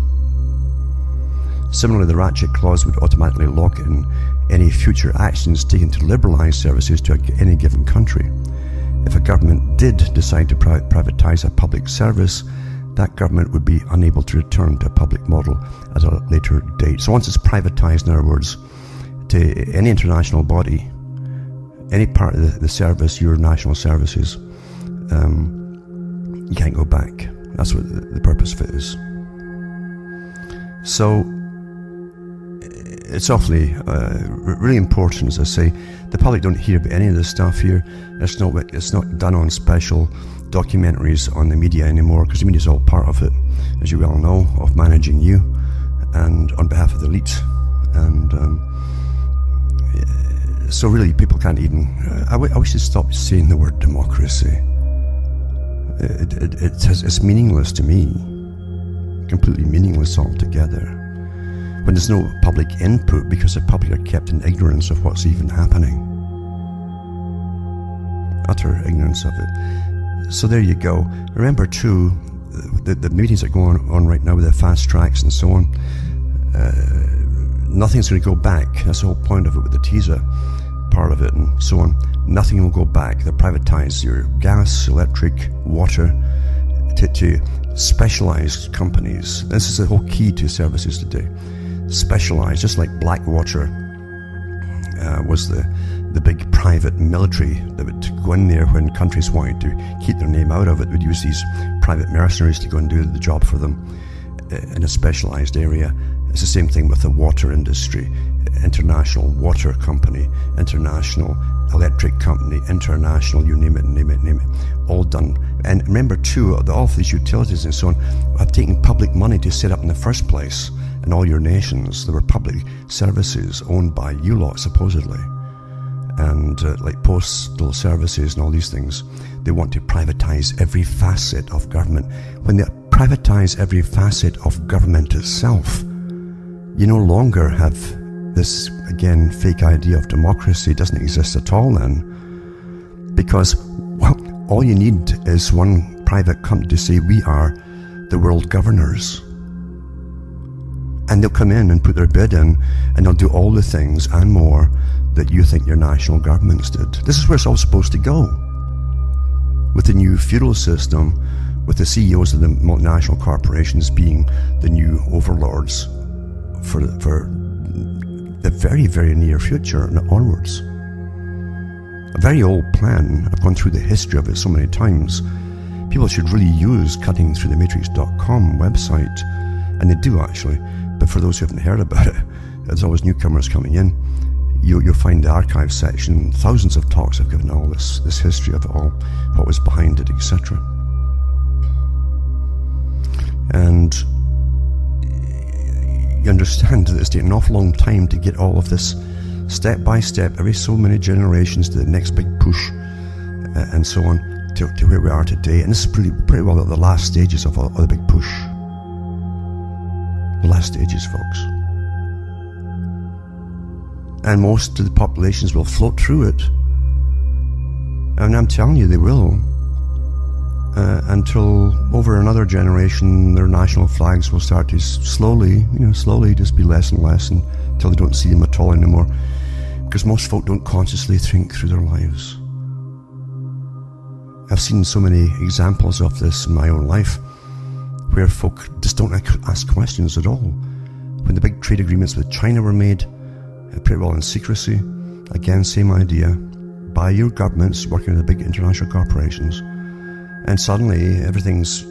Similarly, the ratchet clause would automatically lock in any future actions taken to liberalize services to any given country. If a government did decide to privatize a public service, that government would be unable to return to a public model at a later date. So once it's privatized, in other words, to any international body, any part of the service, your national services, you can't go back. That's what the purpose of it is. So it's awfully, really important, as I say. The public don't hear about any of this stuff here. It's not done on special documentaries on the media anymore, because the media is all part of it, as you well know, of managing you, and on behalf of the elite. And so really, people can't even. I wish they'd stop saying the word democracy. It's meaningless to me, completely meaningless altogether, when there's no public input, because the public are kept in ignorance of what's even happening. Utter ignorance of it. So there you go. Remember too, the meetings that are going on right now with the fast tracks and so on, nothing's going to go back. That's the whole point of it with the TiSA part of it and so on. Nothing will go back. They'll privatize your gas, electric, water to specialized companies. This is the whole key to services today. Specialized, just like Blackwater was the big private military that would go in there when countries wanted to keep their name out of it. Would use these private mercenaries to go and do the job for them in a specialized area. It's the same thing with the water industry. International water company, international electric company, international, you name it, all done. And remember too, all of these utilities and so on have taken public money to set up in the first place. In all your nations, there were public services owned by you lot, supposedly. And like postal services and all these things, they want to privatize every facet of government. When they privatize every facet of government itself, you no longer have this, again, fake idea of democracy. It doesn't exist at all then. Because, well, all you need is one private company to say, we are the world governors. And they'll come in and put their bid in, and they'll do all the things and more that you think your national governments did. This is where it's all supposed to go. With the new feudal system, with the CEOs of the multinational corporations being the new overlords for the very, very near future and onwards. A very old plan. I've gone through the history of it so many times. People should really use cuttingthroughthematrix.com website, and they do actually. But for those who haven't heard about it, there's always newcomers coming in. You'll find the archive section. Thousands of talks I've given all this history of it all, what was behind it, etc. And you understand that it's taken an awful long time to get all of this step by step, every so many generations, to the next big push, and so on, to where we are today. And this is pretty well at the last stages of the big push. The last stages, folks. And most of the populations will float through it. And I'm telling you, they will. Until over another generation, their national flags will start to slowly just be less and less until they don't see them at all anymore. Because most folk don't consciously think through their lives. I've seen so many examples of this in my own life, where folk just don't ask questions at all. When the big trade agreements with China were made, pretty well in secrecy, again, same idea, by your governments working with the big international corporations. And suddenly, everything's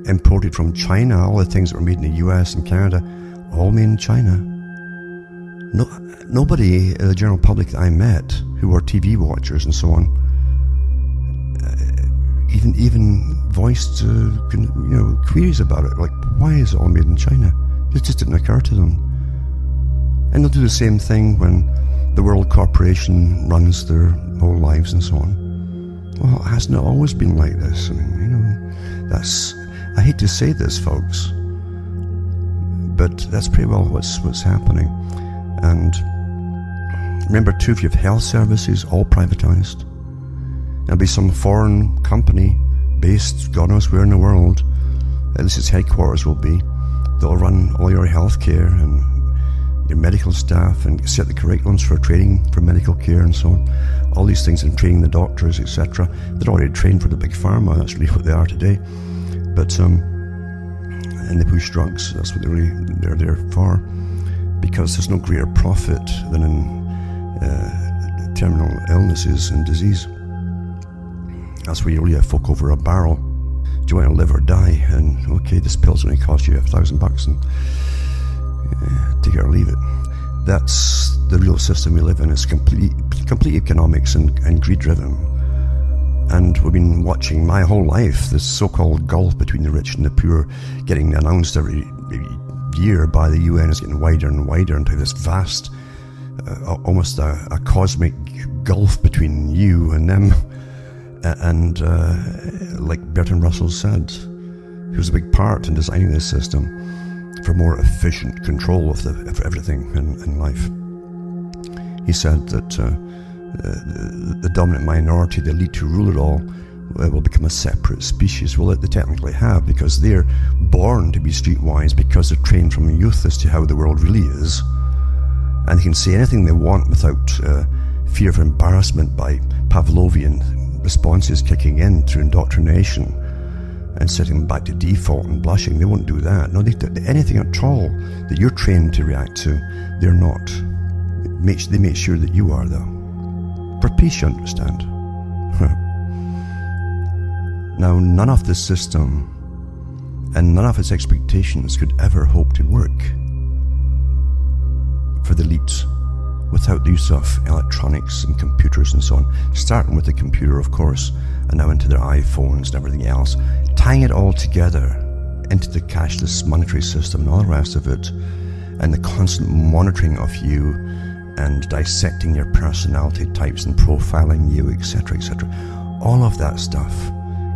imported from China. All the things that were made in the US and Canada, all made in China. Nobody, the general public that I met, who were TV watchers and so on, even voiced queries about it. Like, why is it all made in China? It just didn't occur to them. And they'll do the same thing when the World Corporation runs their whole lives and so on. Well, hasn't it always been like this? I mean, I hate to say this, folks, but that's pretty well what's happening. And remember too, if you have health services, all privatized. There'll be some foreign company based God knows where in the world, at least its headquarters will be, that'll run all your health care and your medical staff and set the curriculums for training for medical care and so on. All these things, and training the doctors, etc. They're already trained for the big pharma. That's really what they are today. But and they push drugs. That's what they're there for, because there's no greater profit than in terminal illnesses and disease. That's where you really have folk over a barrel. Do you want to live or die? And okay, this pill's only cost you $1,000 and take it or leave it. That's the real system we live in. It's complete economics and greed-driven. And we've been watching my whole life this so-called gulf between the rich and the poor getting announced every year by the UN. Is getting wider and wider into this vast, almost a cosmic gulf between you and them. And like Bertrand Russell said, he was a big part in designing this system for more efficient control of everything in life. He said that the dominant minority, the elite who rule it all, will become a separate species. Well, they technically have, because they're born to be streetwise, because they're trained from youth as to how the world really is. And they can say anything they want without fear of embarrassment by Pavlovian responses kicking in through indoctrination and setting them back to default and blushing. They won't do that. No, anything at all that you're trained to react to, they're not. They make sure that you are, though. For peace, you understand. Now, none of this system and none of its expectations could ever hope to work for the elite without the use of electronics and computers and so on, starting with the computer, of course, and now into their iPhones and everything else, tying it all together into the cashless monetary system and all the rest of it, and the constant monitoring of you and dissecting your personality types and profiling you, etc., etc. All of that stuff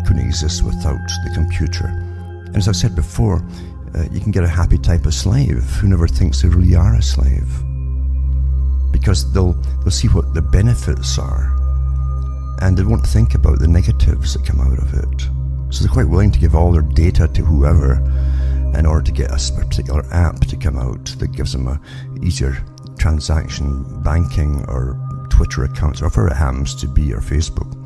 couldn't exist without the computer. And as I've said before, you can get a happy type of slave who never thinks they really are a slave, because they'll see what the benefits are, and they won't think about the negatives that come out of it. So they're quite willing to give all their data to whoever in order to get a particular app to come out that gives them a easier transaction, banking or Twitter accounts, or whatever it happens to be, or Facebook.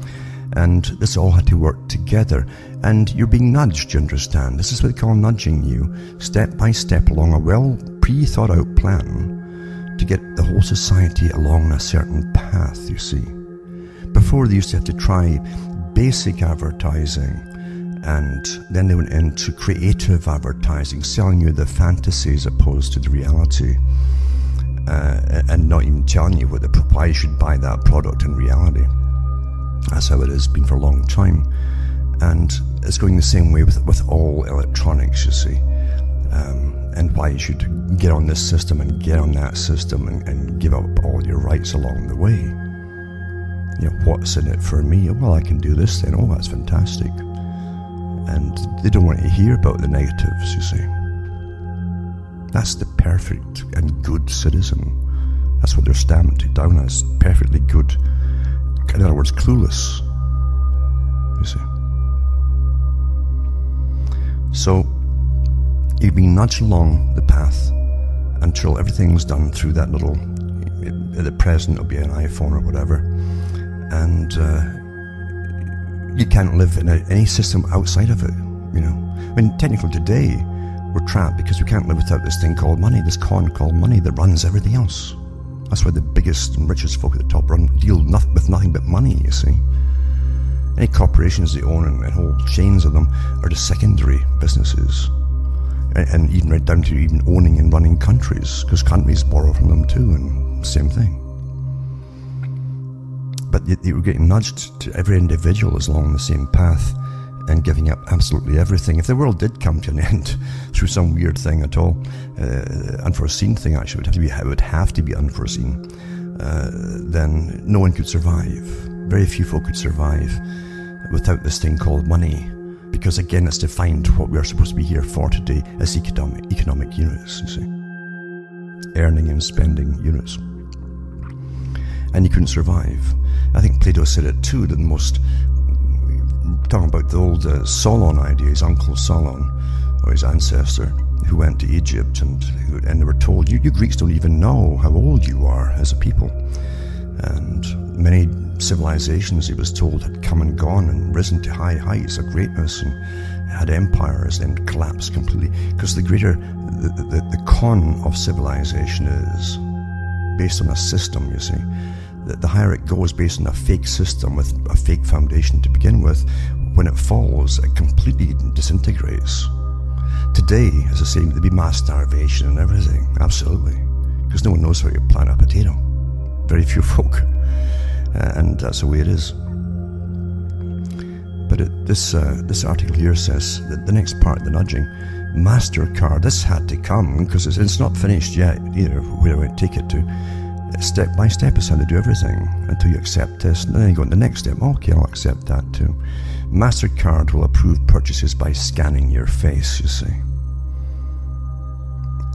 And this all had to work together. And you're being nudged, you understand. This is what they call nudging you, step by step along a well pre-thought out plan to get the whole society along a certain path, you see. Before, they used to have to try basic advertising, and then they went into creative advertising, selling you the fantasy as opposed to the reality, and not even telling you why you should buy that product in reality. That's how it has been for a long time. And it's going the same way with all electronics, you see. And why you should get on this system and get on that system and give up all your rights along the way. You know, what's in it for me? Well, I can do this then. Oh, that's fantastic. And they don't want to hear about the negatives, you see. That's the perfect and good citizen. That's what they're stamped down as, perfectly good. In other words, clueless, you see. So, you've been nudged along the path until everything's done through that little, at the present it'll be an iPhone or whatever, and you can't live in any system outside of it, you know. I mean, technically today, we're trapped because we can't live without this thing called money, this con called money that runs everything else. That's why the biggest and richest folk at the top deal with nothing but money, you see. Any corporations they own and whole chains of them are just secondary businesses. And even right down to even owning and running countries, because countries borrow from them too, and same thing. But they were getting nudged to every individual is along the same path and giving up absolutely everything. If the world did come to an end through some weird thing at all, unforeseen thing actually, it would have to be unforeseen, then no one could survive. Very few folk could survive without this thing called money, because again, it's defined what we are supposed to be here for today as economic units, you see. Earning and spending units. And you couldn't survive. I think Plato said it too, that the most, talking about the old Solon idea, his uncle Solon, or his ancestor, who went to Egypt and they were told, you Greeks don't even know how old you are as a people. And many civilizations, he was told, had come and gone and risen to high heights of greatness and had empires, then collapsed completely. Because the greater, the con of civilization is based on a system, you see. The higher it goes based on a fake system with a fake foundation to begin with, when it falls, it completely disintegrates. Today, as I say, there'd be mass starvation and everything, absolutely. because no one knows how you plant a potato. Very few folk. And that's the way it is. But this article here says that the next part of the nudging, MasterCard, this had to come because it's not finished yet either, where I take it to. Step by step is how to do everything until you accept this. And then you go to the next step. Okay, I'll accept that too. MasterCard will approve purchases by scanning your face, you see.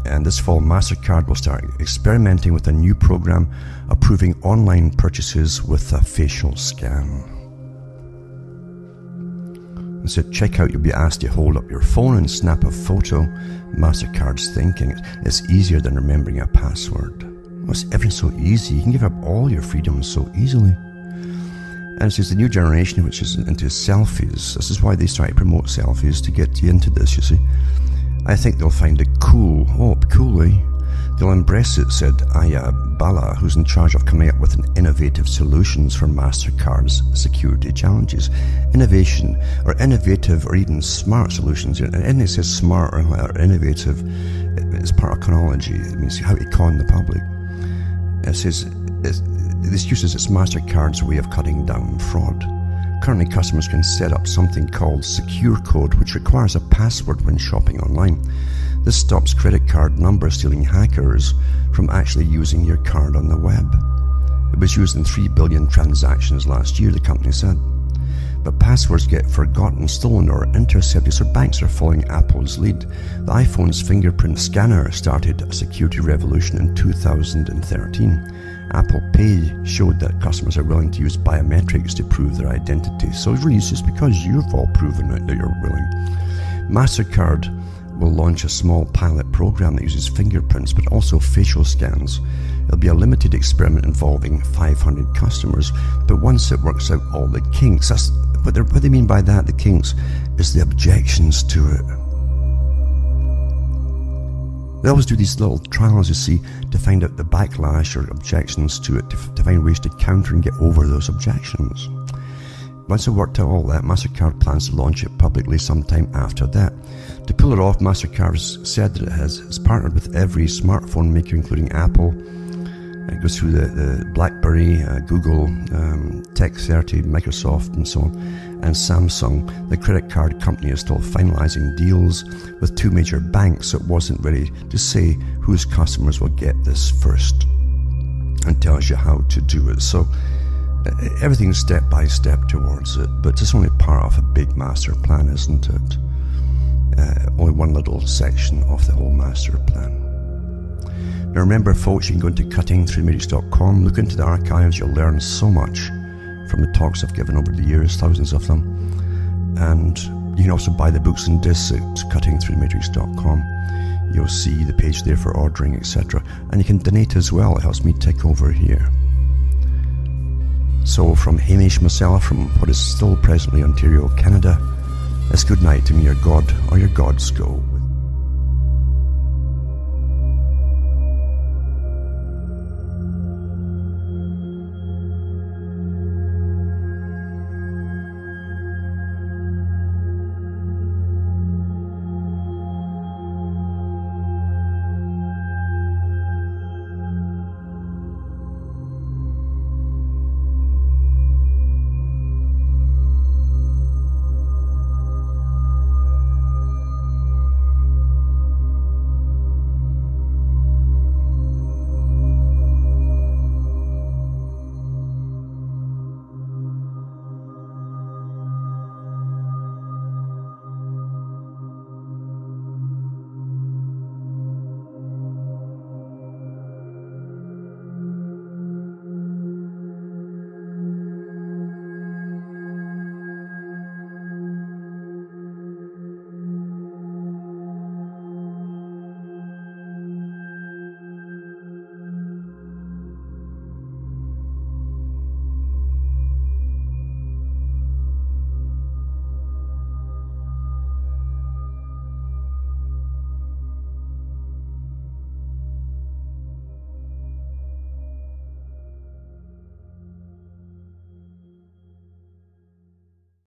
And this fall, MasterCard will start experimenting with a new program approving online purchases with a facial scan. And so at checkout, you'll be asked to hold up your phone and snap a photo. MasterCard's thinking it's easier than remembering a password. Well, everything's so easy. You can give up all your freedoms so easily. And it says the new generation, which is into selfies. This is why they try to promote selfies, to get you into this, you see. I think they'll find it cool. Oh, cool, eh? They'll embrace it, said I.O.U, who's in charge of coming up with innovative solutions for MasterCard's security challenges. Innovation, or innovative, or even smart solutions. And it says smart or innovative. It's part of chronology. It means how to con the public. It says this uses its MasterCard's way of cutting down fraud. Currently, customers can set up something called Secure Code, which requires a password when shopping online. This stops credit card number stealing hackers from actually using your card on the web. It was used in 3 billion transactions last year, the company said. But passwords get forgotten, stolen, or intercepted, so banks are following Apple's lead. The iPhone's fingerprint scanner started a security revolution in 2013. Apple Pay showed that customers are willing to use biometrics to prove their identity. So really, it's just because you've all proven it that you're willing. MasterCard will launch a small pilot program that uses fingerprints but also facial scans. It'll be a limited experiment involving 500 customers, but once it works out all the kinks, that's what they mean by that, the kinks, is the objections to it. They always do these little trials, you see, to find out the backlash or objections to it, to find ways to counter and get over those objections. Once they've worked out all that, MasterCard plans to launch it publicly sometime after that. To pull it off, MasterCard has said that it's partnered with every smartphone maker, including Apple. It goes through the BlackBerry, Google, Tech30, Microsoft, and so on, and Samsung. The credit card company is still finalizing deals with 2 major banks, so it wasn't ready to say whose customers will get this first, and tells you how to do it. So everything's step by step towards it, but it's only part of a big master plan, isn't it? Only one little section of the whole master plan. Now remember, folks, you can go into cuttingthroughmatrix.com, look into the archives. You'll learn so much from the talks I've given over the years, thousands of them. And you can also buy the books and discs at cuttingthroughmatrix.com. You'll see the page there for ordering, etc. And you can donate as well. It helps me tick over here. So from Hamish myself, from what is still presently Ontario, Canada, it's good night to me, your God or your gods go.